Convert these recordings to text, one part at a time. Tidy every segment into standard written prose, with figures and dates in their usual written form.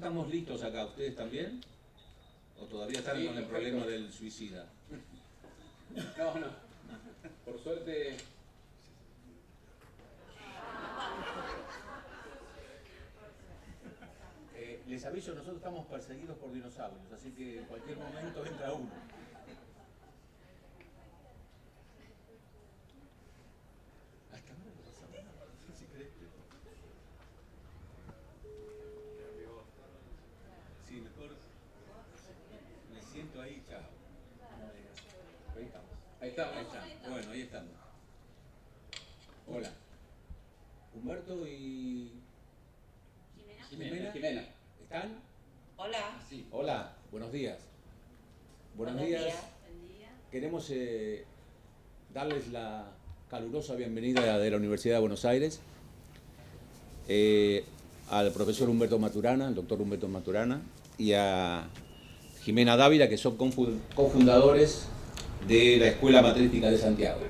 estamos listos acá. ¿Ustedes también? ¿O todavía están con el problema del suicida? No, no. Por suerte... Les aviso, nosotros estamos perseguidos por dinosaurios, así que en cualquier momento entra uno. Hasta ahora no pasa nada, si crees que... Sí, mejor me siento ahí, chao. Ahí estamos. Ahí estamos. Ahí estamos. Bueno, ahí estamos. Hola. Humberto y... Jimena. ¿Están? Hola. Sí. Hola, buenos días. Buenos días. Queremos darles la calurosa bienvenida de la Universidad de Buenos Aires al profesor Humberto Maturana, al doctor Humberto Maturana, y a Jimena Dávila, que son cofundadores de la Escuela Matrística de Santiago.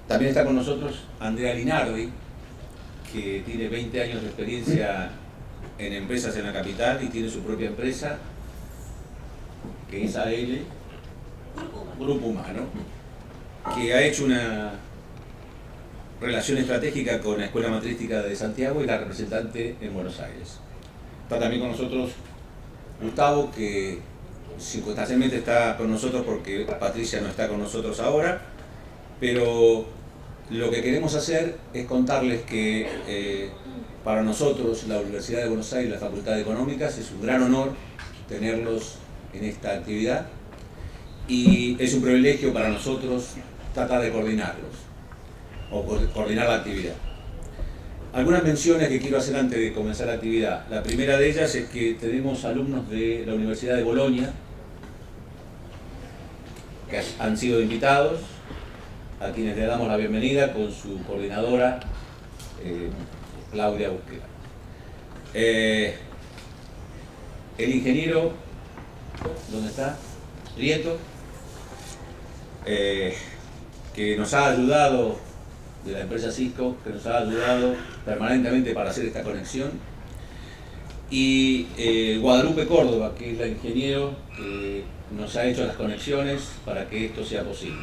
También está con nosotros Andrea Linardi, que tiene 20 años de experiencia en empresas en la capital y tiene su propia empresa, que es AL, Grupo Humano, que ha hecho una relación estratégica con la Escuela Matrística de Santiago y la representante en Buenos Aires. Está también con nosotros Gustavo, que circunstancialmente está con nosotros porque Patricia no está con nosotros ahora, pero lo que queremos hacer es contarles que para nosotros la Universidad de Buenos Aires, la Facultad de Económicas, es un gran honor tenerlos en esta actividad y es un privilegio para nosotros tratar de coordinarlos o coordinar la actividad. Algunas menciones que quiero hacer antes de comenzar la actividad. La primera de ellas es que tenemos alumnos de la Universidad de Bolonia que han sido invitados, a quienes le damos la bienvenida con su coordinadora, Claudia Busquera. El ingeniero, ¿dónde está? Prieto, que nos ha ayudado, de la empresa Cisco, que nos ha ayudado permanentemente para hacer esta conexión. Y Guadalupe Córdoba, que es la ingeniero que nos ha hecho las conexiones para que esto sea posible.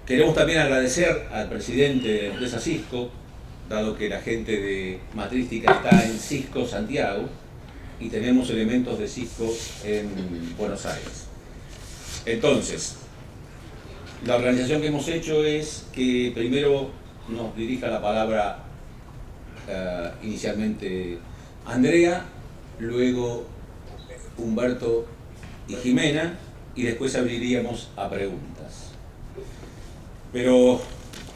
Queremos también agradecer al presidente de la empresa Cisco, dado que la gente de Matrística está en Cisco Santiago y tenemos elementos de Cisco en Buenos Aires. Entonces, la organización que hemos hecho es que primero nos dirija la palabra inicialmente Andrea, luego Humberto y Jimena, y después abriríamos a preguntas. Pero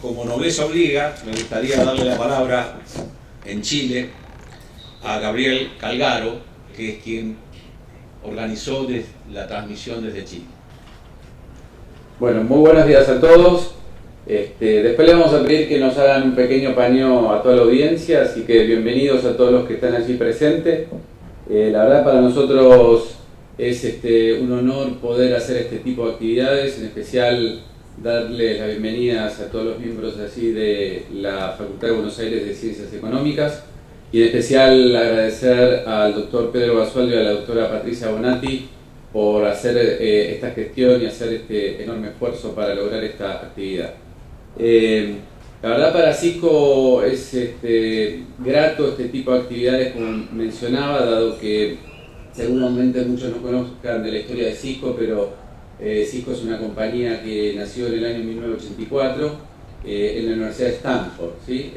como nobleza obliga, me gustaría darle la palabra en Chile a Gabriel Calgaro, que es quien organizó la transmisión desde Chile. Bueno, muy buenos días a todos. Después les vamos a pedir que nos hagan un pequeño paneo a toda la audiencia, así que bienvenidos a todos los que están allí presentes. La verdad para nosotros es un honor poder hacer este tipo de actividades, en especial darles las bienvenidas a todos los miembros así de la Facultad de Buenos Aires de Ciencias Económicas y en especial agradecer al doctor Pedro Basualdo y a la doctora Patricia Bonatti por hacer esta gestión y hacer este enorme esfuerzo para lograr esta actividad. La verdad para Cisco es grato este tipo de actividades, como mencionaba, dado que seguramente muchos no conozcan de la historia de Cisco, pero Cisco es una compañía que nació en el año 1984 en la Universidad de Stanford, ¿sí?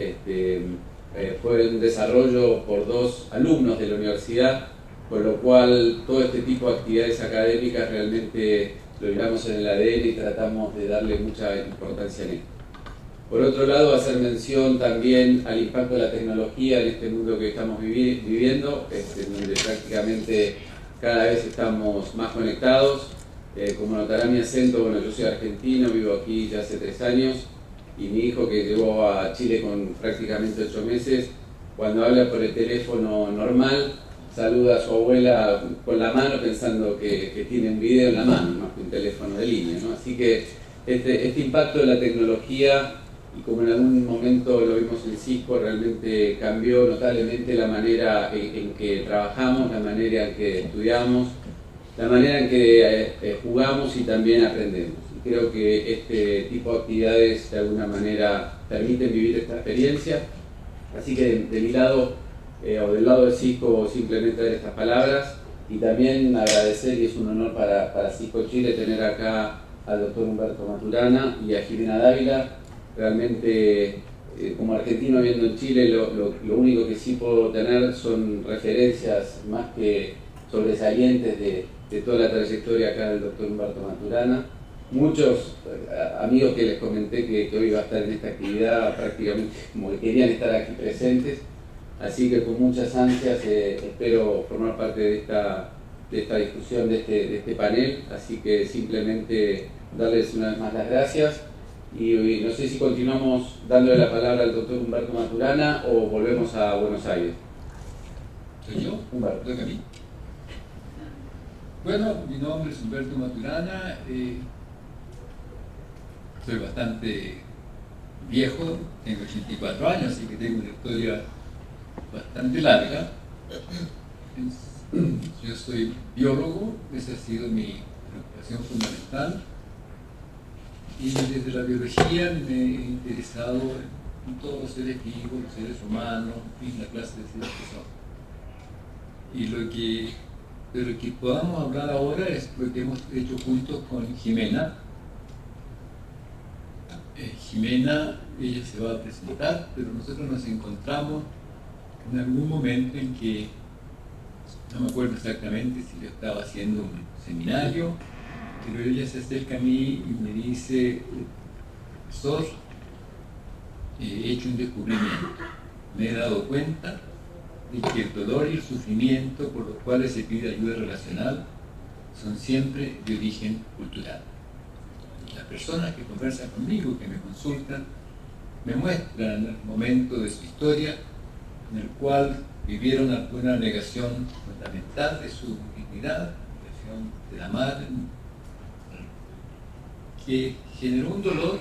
Fue un desarrollo por dos alumnos de la universidad, con lo cual todo este tipo de actividades académicas realmente lo llevamos en el ADN y tratamos de darle mucha importancia en esto. Por otro lado, hacer mención también al impacto de la tecnología en este mundo que estamos viviendo, donde prácticamente cada vez estamos más conectados. Como notará mi acento, bueno, yo soy argentino, vivo aquí ya hace 3 años, y mi hijo, que llegó a Chile con prácticamente 8 meses, cuando habla por el teléfono normal, saluda a su abuela con la mano pensando que tiene un video en la mano, más que un teléfono de línea, ¿no? Así que este impacto de la tecnología y como en algún momento lo vimos en Cisco, realmente cambió notablemente la manera en que trabajamos, la manera en que estudiamos, la manera en que jugamos y también aprendemos. Y creo que este tipo de actividades de alguna manera permiten vivir esta experiencia. Así que de mi lado, o del lado de Cisco, simplemente dar estas palabras y también agradecer, y es un honor para Cisco Chile tener acá al doctor Humberto Maturana y a Jimena Dávila. Realmente, como argentino viviendo en Chile, lo único que sí puedo tener son referencias más que sobresalientes de toda la trayectoria acá del doctor Humberto Maturana. Muchos amigos que les comenté que hoy iba a estar en esta actividad, prácticamente como que querían estar aquí presentes, así que con muchas ansias espero formar parte de esta discusión, de este panel, así que simplemente darles una vez más las gracias. Y no sé si continuamos dándole la palabra al doctor Humberto Maturana o volvemos a Buenos Aires. ¿Soy yo? Humberto. ¿Toca a mí? Bueno, mi nombre es Humberto Maturana. Soy bastante viejo, tengo 84 años, así que tengo una historia bastante larga. Yo soy biólogo, esa ha sido mi preocupación fundamental. Y desde la biología me he interesado en todos los seres vivos, los seres humanos, en fin, la clase de seres que son. Y de lo que podamos hablar ahora es lo que hemos hecho juntos con Jimena. Jimena, ella se va a presentar, pero nosotros nos encontramos en algún momento en que, no me acuerdo exactamente si yo estaba haciendo un seminario, pero ella se acerca a mí y me dice: profesor, he hecho un descubrimiento, me he dado cuenta de que el dolor y el sufrimiento por los cuales se pide ayuda relacional son siempre de origen cultural. Las personas que conversan conmigo, que me consultan, me muestran el momento de su historia en el cual vivieron alguna negación fundamental de su dignidad, negación de la madre, que generó un dolor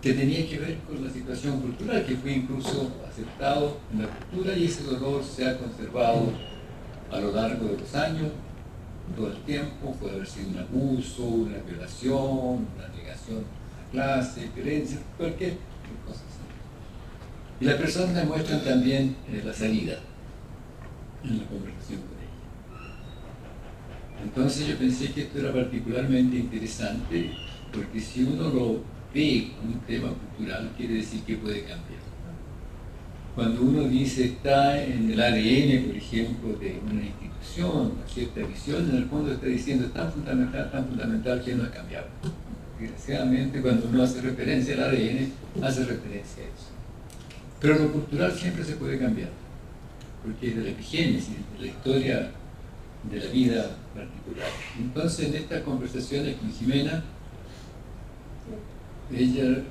que tenía que ver con la situación cultural, que fue incluso aceptado en la cultura, y ese dolor se ha conservado a lo largo de los años, todo el tiempo. Puede haber sido un abuso, una violación, una negación a la clase, violencia, cualquier cosa así. Y las personas me muestran también la salida en la conversación con ella. Entonces yo pensé que esto era particularmente interesante, porque si uno lo ve como un tema cultural, quiere decir que puede cambiar. Cuando uno dice está en el ADN, por ejemplo, de una institución, una cierta visión, en el fondo está diciendo es tan fundamental que no ha cambiado. Desgraciadamente, cuando uno hace referencia al ADN, hace referencia a eso. Pero lo cultural siempre se puede cambiar, porque es de la epigénesis, de la historia de la vida particular. Entonces, en estas conversaciones con Jimena, ella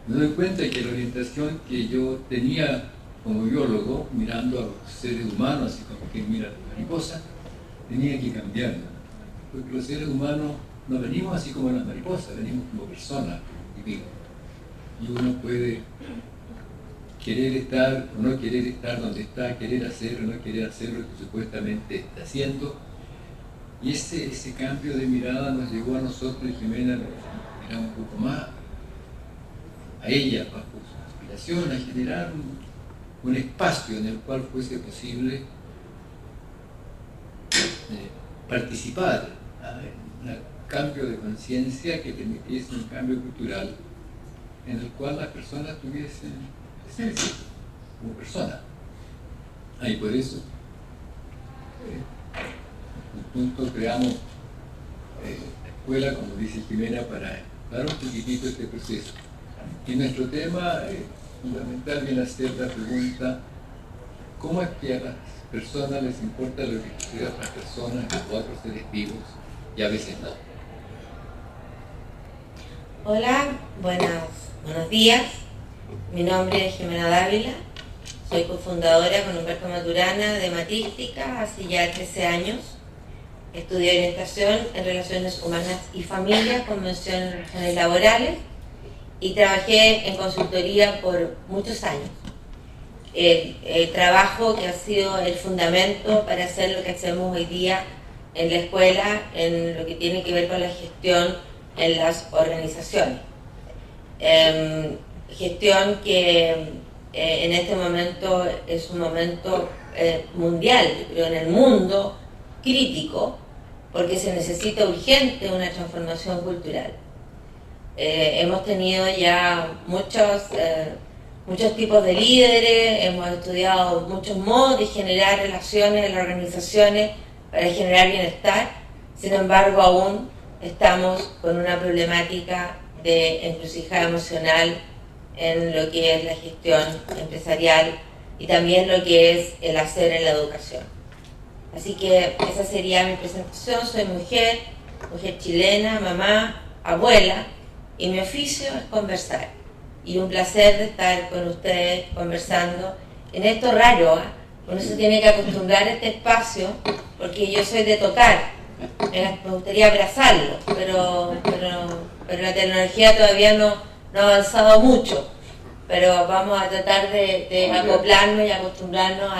me doy cuenta que la orientación que yo tenía como biólogo, mirando a los seres humanos, así como quien mira a la mariposa, tenía que cambiarla. Porque los seres humanos no venimos así como las mariposas, venimos como personas individuos. Y uno puede querer estar o no querer estar donde está, querer hacer o no querer hacer lo que supuestamente está haciendo. Y ese cambio de mirada nos llevó a nosotros, y Jimena nos miraba un poco más a ella, bajo su inspiración, a generar un espacio en el cual fuese posible participar en un cambio de conciencia que permitiese un cambio cultural en el cual las personas tuviesen esencia como personas. Y por eso juntos creamos la escuela, como dice Jimena, para dar un poquitito este proceso. Y nuestro tema fundamental viene a ser la pregunta: ¿cómo es que a las personas les importa lo que sucede a otras personas o a otros seres vivos, y a veces no? Hola, buenos días. Mi nombre es Jimena Dávila. Soy cofundadora con Humberto Maturana de Matística hace ya 13 años. Estudié orientación en relaciones humanas y familias con mención en relaciones laborales y trabajé en consultoría por muchos años. El trabajo que ha sido el fundamento para hacer lo que hacemos hoy día en la escuela, en lo que tiene que ver con la gestión en las organizaciones. Gestión que en este momento es un momento mundial, yo creo, en el mundo crítico, porque se necesita urgente una transformación cultural. Hemos tenido ya muchos tipos de líderes, hemos estudiado muchos modos de generar relaciones en las organizaciones para generar bienestar. Sin embargo, aún estamos con una problemática de encrucijada emocional en lo que es la gestión empresarial y también lo que es el hacer en la educación. Así que esa sería mi presentación. Soy mujer chilena, mamá, abuela, y mi oficio es conversar. Y un placer de estar con ustedes conversando en esto raro, ¿eh? Uno se tiene que acostumbrar a este espacio, porque yo soy de tocar, me gustaría abrazarlo, pero la tecnología todavía no ha avanzado mucho, pero vamos a tratar de acoplarnos y acostumbrarnos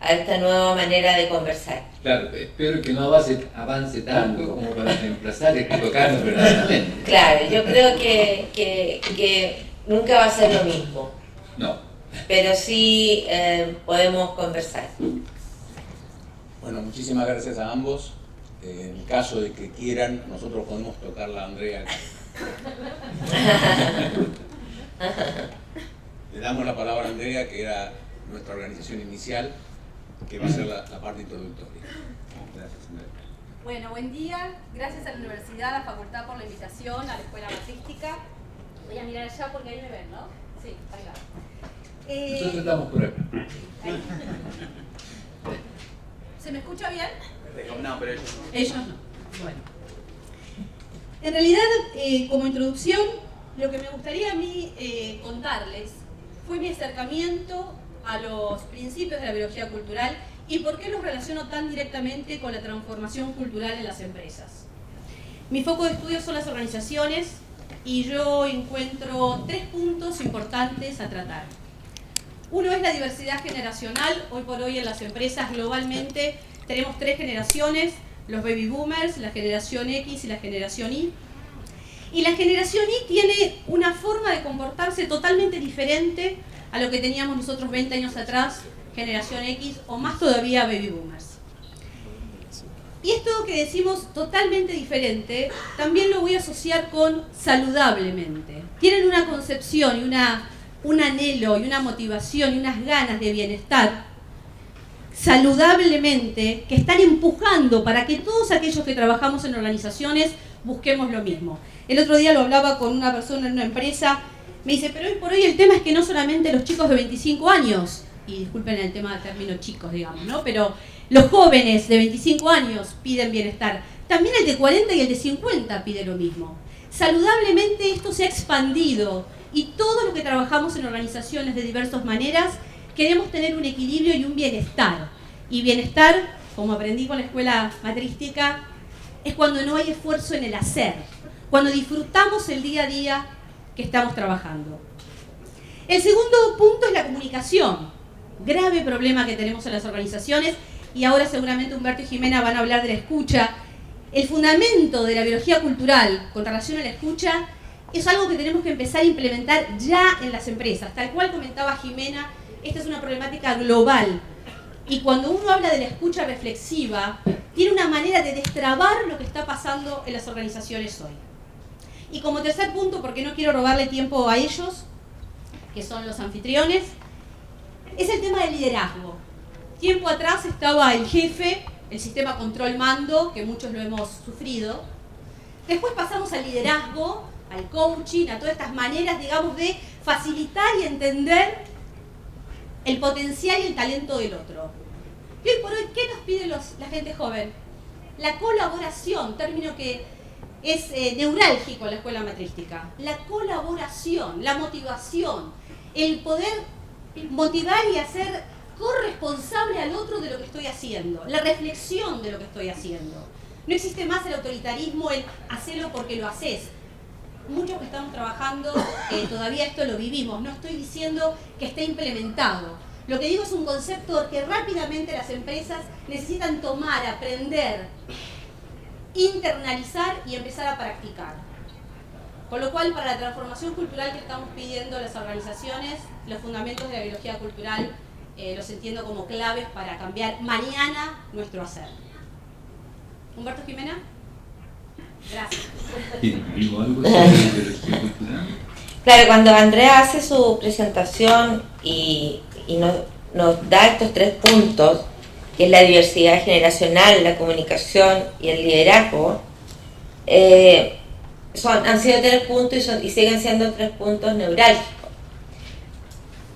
a esta nueva manera de conversar. Claro, espero que no avance tanto como para reemplazar y tocarnos verdaderamente. Claro, yo creo que nunca va a ser lo mismo. No. Pero sí podemos conversar. Bueno, muchísimas gracias a ambos. En el caso de que quieran, nosotros podemos tocarla a Andrea. Le damos la palabra a Andrea, que era nuestra organización inicial, que va a ser la parte introductoria. Gracias, Andrea. Bueno, buen día. Gracias a la universidad, a la facultad por la invitación, a la escuela matrística. Voy a mirar allá porque ahí me ven, ¿no? Sí, ahí va. Nosotros estamos por acá. ¿Se me escucha bien? No, pero ellos no. Ellos no. Bueno. En realidad, como introducción, lo que me gustaría a mí contarles fue mi acercamiento a los principios de la biología cultural y por qué los relaciono tan directamente con la transformación cultural en las empresas. Mi foco de estudio son las organizaciones y yo encuentro 3 puntos importantes a tratar. Uno es la diversidad generacional. Hoy por hoy en las empresas globalmente tenemos 3 generaciones, los baby boomers, la generación X y la generación Y. Y la generación Y tiene una forma de comportarse totalmente diferente a lo que teníamos nosotros 20 años atrás, generación X o más todavía baby boomers. Y esto que decimos totalmente diferente, también lo voy a asociar con saludablemente. Tienen una concepción y un anhelo y una motivación y unas ganas de bienestar saludablemente que están empujando para que todos aquellos que trabajamos en organizaciones busquemos lo mismo. El otro día lo hablaba con una persona en una empresa, me dice, pero hoy por hoy el tema es que no solamente los chicos de 25 años, y disculpen el tema del término chicos, digamos, ¿no? Pero los jóvenes de 25 años piden bienestar, también el de 40 y el de 50 pide lo mismo. Saludablemente esto se ha expandido y todos los que trabajamos en organizaciones de diversas maneras queremos tener un equilibrio y un bienestar. Y bienestar, como aprendí con la escuela matrística, es cuando no hay esfuerzo en el hacer, cuando disfrutamos el día a día que estamos trabajando. El segundo punto es la comunicación, grave problema que tenemos en las organizaciones, y ahora seguramente Humberto y Jimena van a hablar de la escucha. El fundamento de la biología cultural con relación a la escucha es algo que tenemos que empezar a implementar ya en las empresas. Tal cual comentaba Jimena, esta es una problemática global. Y cuando uno habla de la escucha reflexiva, tiene una manera de destrabar lo que está pasando en las organizaciones hoy. Y como tercer punto, porque no quiero robarle tiempo a ellos, que son los anfitriones, es el tema del liderazgo. Tiempo atrás estaba el jefe, el sistema control-mando, que muchos lo hemos sufrido. Después pasamos al liderazgo, al coaching, a todas estas maneras, digamos, de facilitar y entender el potencial y el talento del otro. Y hoy por hoy, ¿qué nos pide la gente joven? La colaboración, término que es neurálgico en la escuela matrística. La colaboración, la motivación, el poder motivar y hacer corresponsable al otro de lo que estoy haciendo, la reflexión de lo que estoy haciendo. No existe más el autoritarismo, el hacerlo porque lo haces. Muchos que estamos trabajando todavía esto lo vivimos, no estoy diciendo que esté implementado. Lo que digo es un concepto que rápidamente las empresas necesitan tomar, aprender, internalizar y empezar a practicar. Con lo cual, para la transformación cultural que estamos pidiendo a las organizaciones, los fundamentos de la biología cultural los entiendo como claves para cambiar mañana nuestro hacer. Humberto Jimena. Gracias. ¿Digo algo sobre biología cultural? Claro, cuando Andrea hace su presentación y nos da estos 3 puntos, que es la diversidad generacional, la comunicación y el liderazgo, han sido 3 puntos y siguen siendo 3 puntos neurálgicos.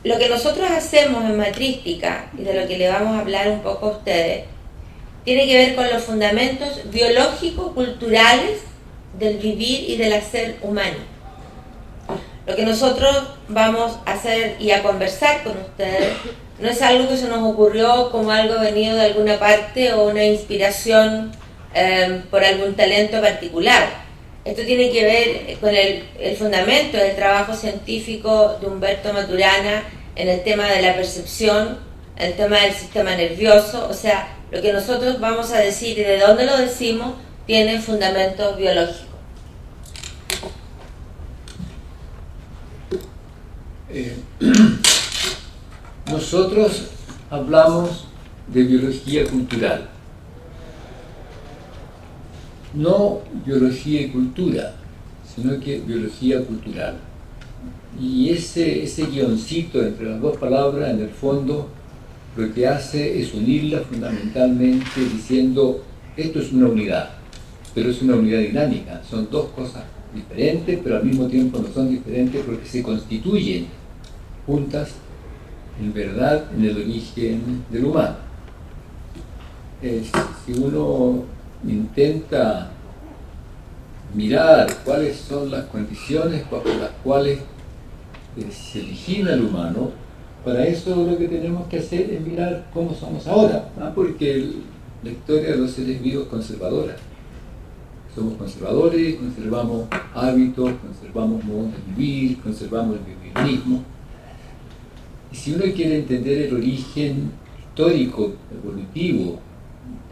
Lo que nosotros hacemos en Matrística, y de lo que le vamos a hablar un poco a ustedes, tiene que ver con los fundamentos biológicos, culturales del vivir y del hacer humano. Lo que nosotros vamos a hacer y a conversar con ustedes no es algo que se nos ocurrió como algo venido de alguna parte o una inspiración por algún talento particular. Esto tiene que ver con el fundamento del trabajo científico de Humberto Maturana en el tema de la percepción, el tema del sistema nervioso. O sea, lo que nosotros vamos a decir y de dónde lo decimos tiene fundamentos biológicos. Nosotros hablamos de biología cultural, no biología y cultura, sino que biología cultural. Y ese guioncito entre las 2 palabras, en el fondo, lo que hace es unirlas fundamentalmente diciendo, esto es una unidad, pero es una unidad dinámica, son 2 cosas diferentes, pero al mismo tiempo no son diferentes porque se constituyen juntas en verdad en el origen del humano. Si uno intenta mirar cuáles son las condiciones bajo las cuales se origina el humano, para eso lo que tenemos que hacer es mirar cómo somos ahora, ¿no? Porque la historia de los seres vivos es conservadora. Somos conservadores, conservamos hábitos, conservamos modos de vivir, conservamos el vivinismo. Y si uno quiere entender el origen histórico, evolutivo,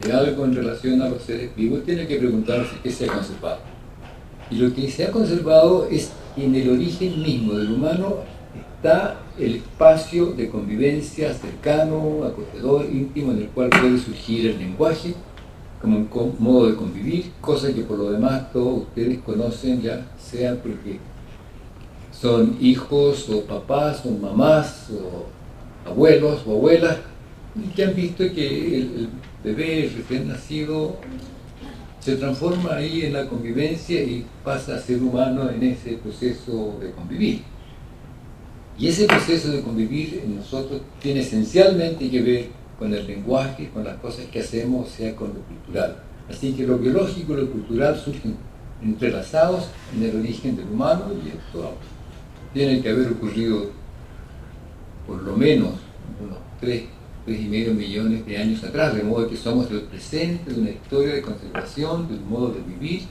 de algo en relación a los seres vivos, tiene que preguntarse qué se ha conservado. Y lo que se ha conservado es que en el origen mismo del humano está el espacio de convivencia cercano, acogedor, íntimo, en el cual puede surgir el lenguaje como un modo de convivir, cosa que por lo demás todos ustedes conocen, ya sea porque son hijos o papás o mamás o abuelos o abuelas, que han visto que el bebé recién nacido se transforma ahí en la convivencia y pasa a ser humano en ese proceso de convivir. Y ese proceso de convivir en nosotros tiene esencialmente que ver con el lenguaje, con las cosas que hacemos, o sea, con lo cultural. Así que lo biológico y lo cultural surgen entrelazados en el origen del humano, y esto tiene que haber ocurrido por lo menos unos 3,5 millones de años atrás, de modo que somos el presente de una historia de conservación, de un modo de vivir,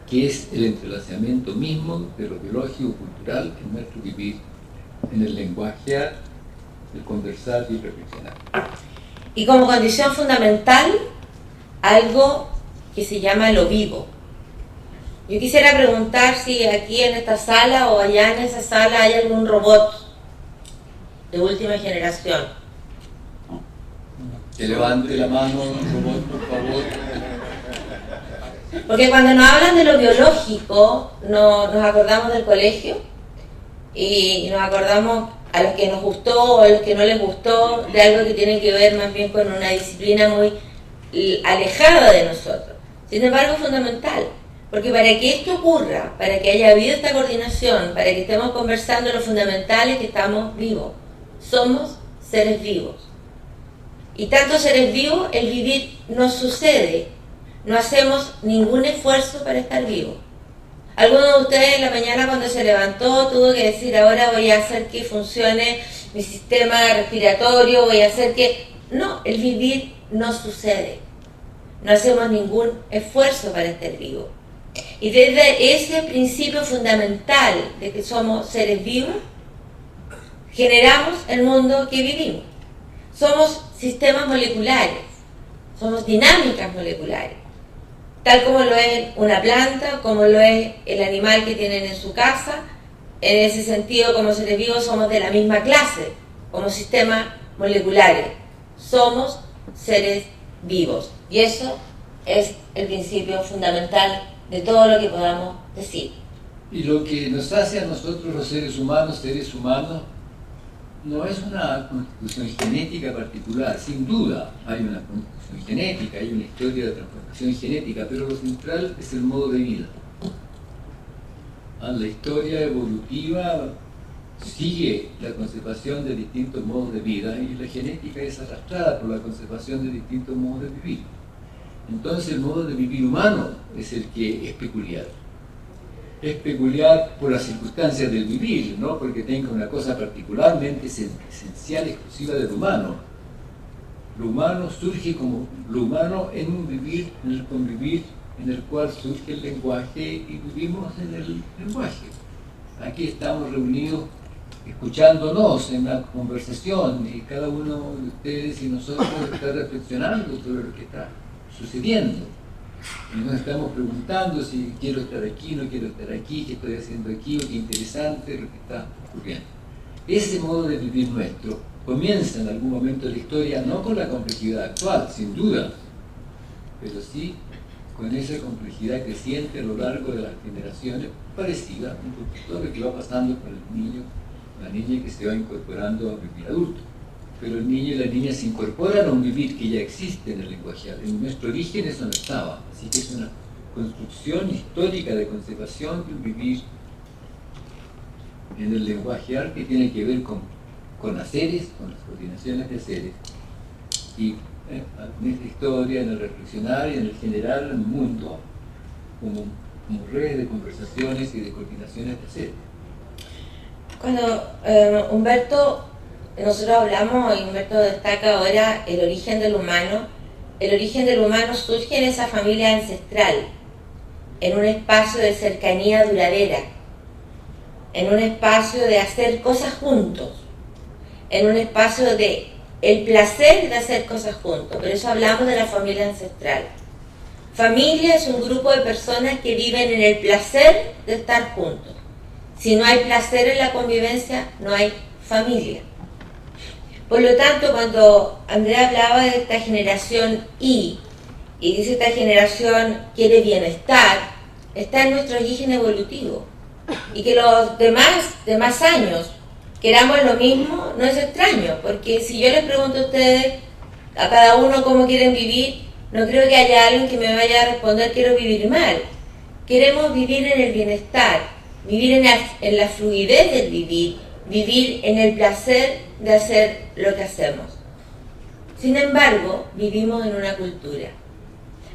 que es el entrelazamiento mismo de lo biológico cultural en nuestro vivir, en el lenguaje, el conversar y reflexionar. Y como condición fundamental, algo que se llama lo vivo. Yo quisiera preguntar si aquí en esta sala o allá en esa sala hay algún robot de última generación. Que levante la mano, robot, por favor. Porque cuando nos hablan de lo biológico, nos acordamos del colegio y nos acordamos a los que nos gustó o a los que no les gustó de algo que tiene que ver más bien con una disciplina muy alejada de nosotros. Sin embargo, es fundamental, porque para que esto ocurra, para que haya habido esta coordinación, para que estemos conversando, lo fundamental es que estamos vivos. Somos seres vivos. Y tanto seres vivos, el vivir no sucede. No hacemos ningún esfuerzo para estar vivos. Alguno de ustedes en la mañana cuando se levantó tuvo que decir, ahora voy a hacer que funcione mi sistema respiratorio, voy a hacer que... No, el vivir no sucede. No hacemos ningún esfuerzo para estar vivos. Y desde ese principio fundamental de que somos seres vivos, generamos el mundo que vivimos. Somos sistemas moleculares, somos dinámicas moleculares, tal como lo es una planta, como lo es el animal que tienen en su casa. En ese sentido, como seres vivos somos de la misma clase, como sistemas moleculares. Somos seres vivos. Y eso es el principio fundamental de todo lo que podamos decir. Y lo que nos hace a nosotros los seres humanos, no es una constitución genética particular. Sin duda hay una constitución genética, hay una historia de transformación genética, pero lo central es el modo de vida. La historia evolutiva sigue la conservación de distintos modos de vida y la genética es arrastrada por la conservación de distintos modos de vivir. Entonces el modo de vivir humano es el que es peculiar. Es peculiar por las circunstancias del vivir, no porque tenga una cosa particularmente esencial, exclusiva del humano. Lo humano surge como lo humano en un vivir, en el convivir, en el cual surge el lenguaje y vivimos en el lenguaje. Aquí estamos reunidos escuchándonos en una conversación y cada uno de ustedes y nosotros está reflexionando sobre lo que está sucediendo. Y nos estamos preguntando si quiero estar aquí, no quiero estar aquí, qué estoy haciendo aquí, o qué interesante lo que está ocurriendo. Ese modo de vivir nuestro comienza en algún momento de la historia, no con la complejidad actual, sin duda, pero sí con esa complejidad creciente a lo largo de las generaciones, parecida un poquito a lo que va pasando con el niño, la niña que se va incorporando a vivir adulto. Pero el niño y la niña se incorporan a un vivir que ya existe en el lenguaje. En nuestro origen eso no estaba, así que es una construcción histórica de conservación de un vivir en el lenguaje que tiene que ver con haceres, con las coordinaciones de haceres. Y en esta historia, en el reflexionar y en el generar el mundo como redes de conversaciones y de coordinaciones de haceres. Cuando Humberto, nosotros hablamos, y Humberto destaca ahora el origen del humano surge en esa familia ancestral, en un espacio de cercanía duradera, en un espacio de hacer cosas juntos, en un espacio de el placer de hacer cosas juntos. Por eso hablamos de la familia ancestral. Familia es un grupo de personas que viven en el placer de estar juntos. Si no hay placer en la convivencia, no hay familia. Por lo tanto, cuando Andrea hablaba de esta generación y dice esta generación quiere bienestar, está en nuestro origen evolutivo. Y que los demás años queramos lo mismo no es extraño, porque si yo les pregunto a ustedes, a cada uno cómo quieren vivir, no creo que haya alguien que me vaya a responder quiero vivir mal. Queremos vivir en el bienestar, vivir en la fluidez del vivir, vivir en el placer de hacer lo que hacemos. Sin embargo, vivimos en una cultura.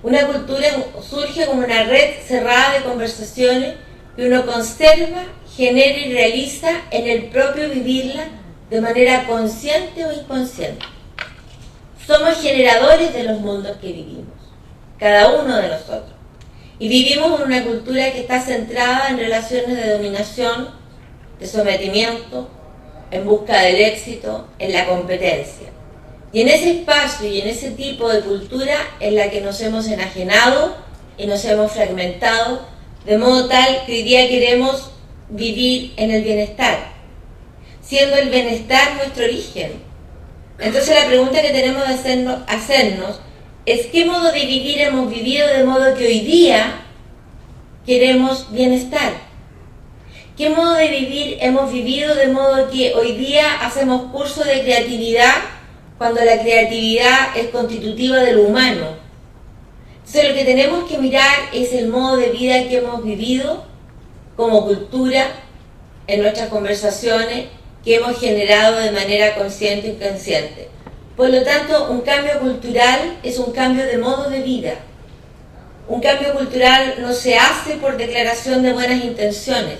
Una cultura surge como una red cerrada de conversaciones que uno conserva, genera y realiza en el propio vivirla de manera consciente o inconsciente. Somos generadores de los mundos que vivimos, cada uno de nosotros. Y vivimos en una cultura que está centrada en relaciones de dominación, de sometimiento, en busca del éxito, en la competencia. Y en ese espacio y en ese tipo de cultura en la que nos hemos enajenado y nos hemos fragmentado, de modo tal que hoy día queremos vivir en el bienestar, siendo el bienestar nuestro origen. Entonces la pregunta que tenemos de hacernos es qué modo de vivir hemos vivido de modo que hoy día queremos bienestar. ¿Qué modo de vivir hemos vivido de modo que hoy día hacemos curso de creatividad cuando la creatividad es constitutiva de lo humano? Entonces lo que tenemos que mirar es el modo de vida que hemos vivido como cultura en nuestras conversaciones que hemos generado de manera consciente e inconsciente. Por lo tanto, un cambio cultural es un cambio de modo de vida. Un cambio cultural no se hace por declaración de buenas intenciones.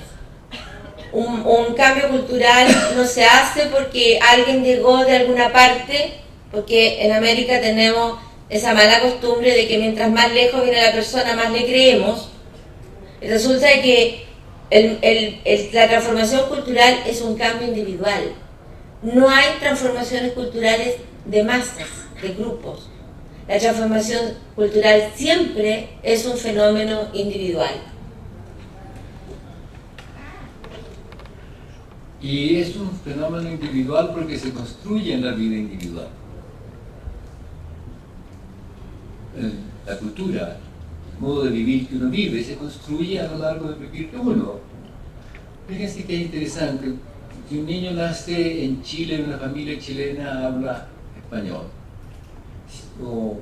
un cambio cultural no se hace porque alguien llegó de alguna parte, porque en América tenemos esa mala costumbre de que mientras más lejos viene la persona, más le creemos. Y resulta que la transformación cultural es un cambio individual. No hay transformaciones culturales de masas, de grupos. La transformación cultural siempre es un fenómeno individual. Y es un fenómeno individual porque se construye en la vida individual. La cultura, el modo de vivir que uno vive, se construye a lo largo del vivir de uno. Fíjense que es interesante. Si un niño nace en Chile, en una familia chilena, habla español. O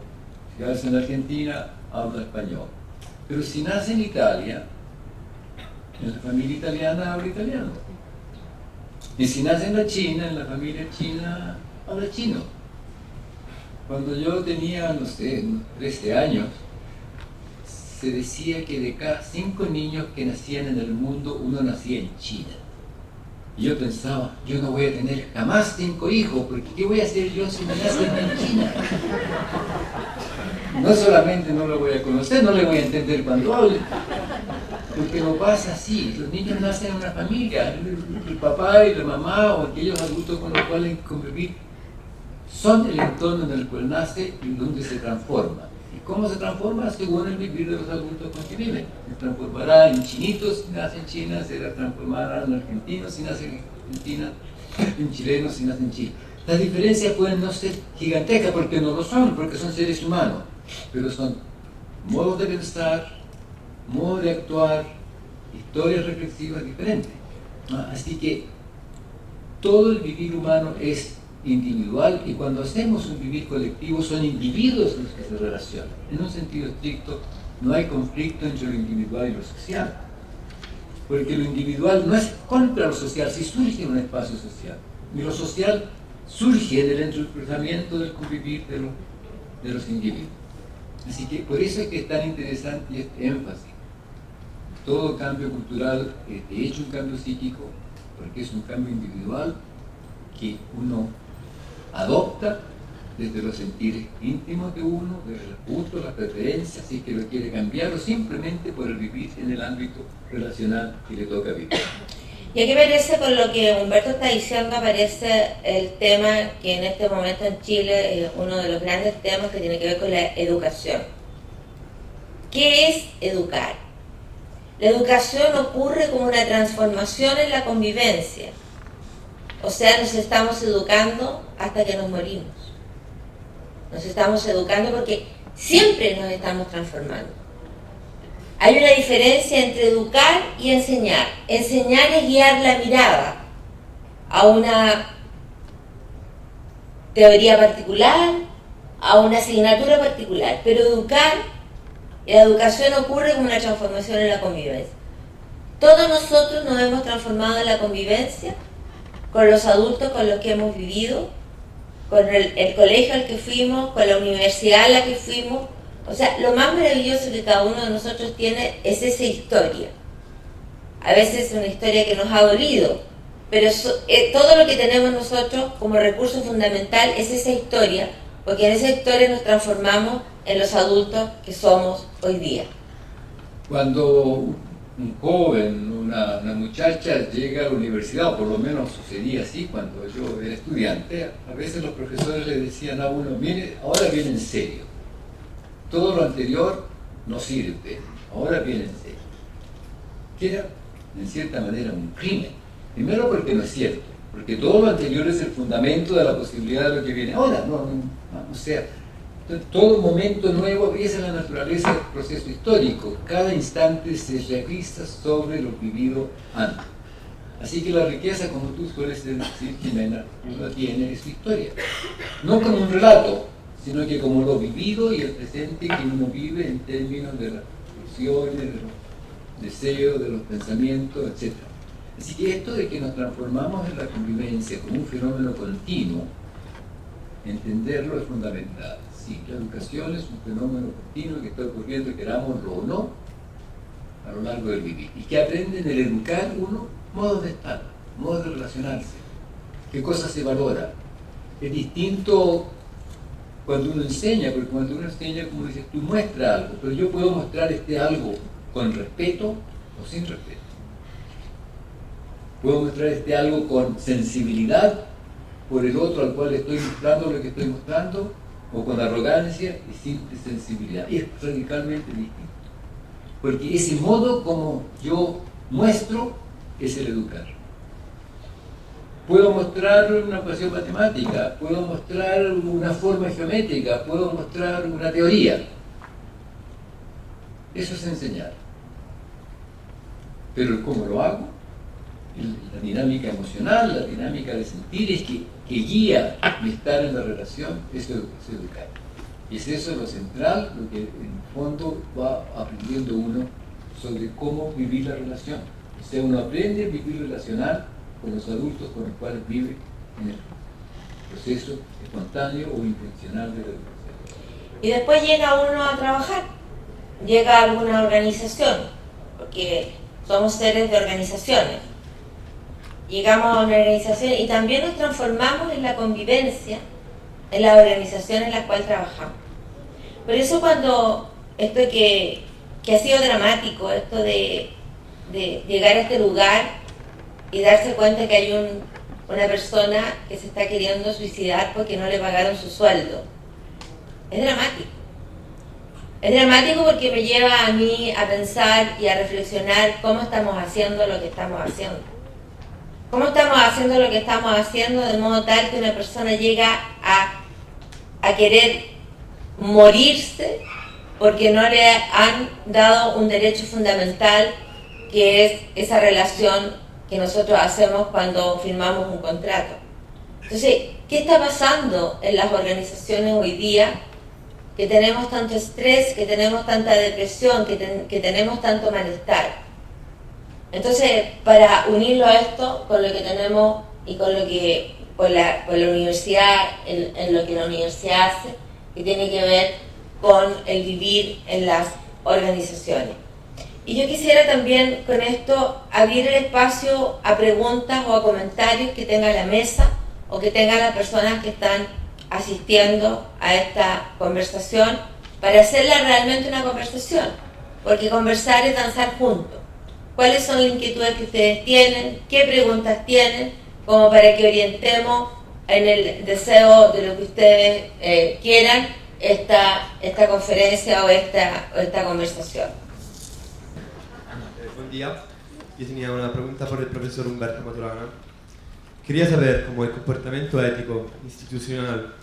si nace en Argentina, habla español. Pero si nace en Italia, en la familia italiana habla italiano. Y si nace en la China, en la familia china, habla chino. Cuando yo tenía, no sé, 13 años, se decía que de cada 5 niños que nacían en el mundo, uno nacía en China. Y yo pensaba, yo no voy a tener jamás 5 hijos, porque ¿qué voy a hacer yo si me nacen en China? No solamente no lo voy a conocer, no le voy a entender cuando hable, porque no pasa así. Los niños nacen en una familia, el papá y la mamá o aquellos adultos con los cuales convivir son el entorno en el cual nace y donde se transforma. ¿Y cómo se transforma? Según el vivir de los adultos con que viven. Se transformará en chinitos si nace en China, se transformará en argentinos si nace en Argentina, en chilenos si nace en Chile. Las diferencias pueden no ser gigantescas porque no lo son, porque son seres humanos, pero son modos de pensar, modos de actuar, historias reflexivas diferentes. Así que todo el vivir humano es individual y cuando hacemos un vivir colectivo son individuos los que se relacionan. En un sentido estricto no hay conflicto entre lo individual y lo social, porque lo individual no es contra lo social, si surge un espacio social, y lo social surge del entrecruzamiento del convivir de los individuos. Así que por eso es que es tan interesante este énfasis. Todo cambio cultural es de hecho un cambio psíquico, porque es un cambio individual que uno adopta desde los sentires íntimos de uno, desde el gusto, las preferencias, si es que lo quiere cambiar o simplemente por el vivir en el ámbito relacional que le toca vivir. Y aquí parece, con lo que Humberto está diciendo, aparece el tema que en este momento en Chile es uno de los grandes temas que tiene que ver con la educación. ¿Qué es educar? La educación ocurre como una transformación en la convivencia. O sea, nos estamos educando hasta que nos morimos. Nos estamos educando porque siempre nos estamos transformando. Hay una diferencia entre educar y enseñar. Enseñar es guiar la mirada a una teoría particular, a una asignatura particular. Pero educar, la educación ocurre como una transformación en la convivencia. Todos nosotros nos hemos transformado en la convivencia con los adultos con los que hemos vivido, con el colegio al que fuimos, con la universidad a la que fuimos. O sea, lo más maravilloso que cada uno de nosotros tiene es esa historia. A veces es una historia que nos ha dolido, pero todo lo que tenemos nosotros como recurso fundamental es esa historia, porque en esa historia nos transformamos en los adultos que somos hoy día. Cuando un joven, una muchacha llega a la universidad, o por lo menos sucedía así cuando yo era estudiante, a veces los profesores le decían a uno, mire, ahora viene en serio. Todo lo anterior no sirve, ahora viene en serio. Que era, en cierta manera, un crimen. Primero porque no es cierto, porque todo lo anterior es el fundamento de la posibilidad de lo que viene ahora. O sea, todo momento nuevo, esa es la naturaleza del proceso histórico. Cada instante se revisa sobre lo vivido antes. Así que la riqueza, como tú sueles decir, Jimena, la tiene es su historia. No como un relato, sino que como lo vivido y el presente que uno vive en términos de las emociones, de los deseos, de los pensamientos, etc. Así que esto de que nos transformamos en la convivencia como un fenómeno continuo, entenderlo es fundamental. Sí, la educación es un fenómeno continuo que está ocurriendo, querámoslo o no, a lo largo del vivir y que aprende en el educar uno modos de estar, modos de relacionarse, qué cosas se valora. Es distinto cuando uno enseña, porque cuando uno enseña, como dices tú, muestra algo, pero yo puedo mostrar este algo con respeto o sin respeto. Puedo mostrar este algo con sensibilidad por el otro al cual estoy mostrando lo que estoy mostrando, o con arrogancia y simple sensibilidad. Y es radicalmente distinto. Porque ese modo como yo muestro es el educar. Puedo mostrar una ecuación matemática, puedo mostrar una forma geométrica, puedo mostrar una teoría. Eso es enseñar. Pero el cómo lo hago, la dinámica emocional, la dinámica de sentir, es que guía mi estar en la relación, es educar. Y es eso lo central, lo que en el fondo va aprendiendo uno sobre cómo vivir la relación. O sea, uno aprende a vivir relacional con los adultos con los cuales vive en el proceso espontáneo o intencional de la educación. Y después llega uno a trabajar, llega a alguna organización, porque somos seres de organizaciones. Llegamos a una organización y también nos transformamos en la convivencia en la organización en la cual trabajamos. Por eso cuando esto que ha sido dramático, esto de llegar a este lugar y darse cuenta que hay una persona que se está queriendo suicidar porque no le pagaron su sueldo, es dramático. Es dramático porque me lleva a mí a pensar y a reflexionar cómo estamos haciendo lo que estamos haciendo. ¿Cómo estamos haciendo lo que estamos haciendo de modo tal que una persona llega a querer morirse porque no le han dado un derecho fundamental, que es esa relación que nosotros hacemos cuando firmamos un contrato? Entonces, ¿qué está pasando en las organizaciones hoy día? Que tenemos tanto estrés, que tenemos tanta depresión, que tenemos tanto malestar. Entonces, para unirlo a esto, con lo que tenemos y con lo que, por la universidad, en lo que la universidad hace, que tiene que ver con el vivir en las organizaciones. Y yo quisiera también con esto abrir el espacio a preguntas o a comentarios que tenga la mesa o que tengan las personas que están asistiendo a esta conversación, para hacerla realmente una conversación, porque conversar es danzar juntos. ¿Cuáles son las inquietudes que ustedes tienen? ¿Qué preguntas tienen? Como para que orientemos en el deseo de lo que ustedes quieran esta conferencia o esta conversación. Buen día. Yo tenía una pregunta por el profesor Humberto Maturana. Quería saber cómo el comportamiento ético institucional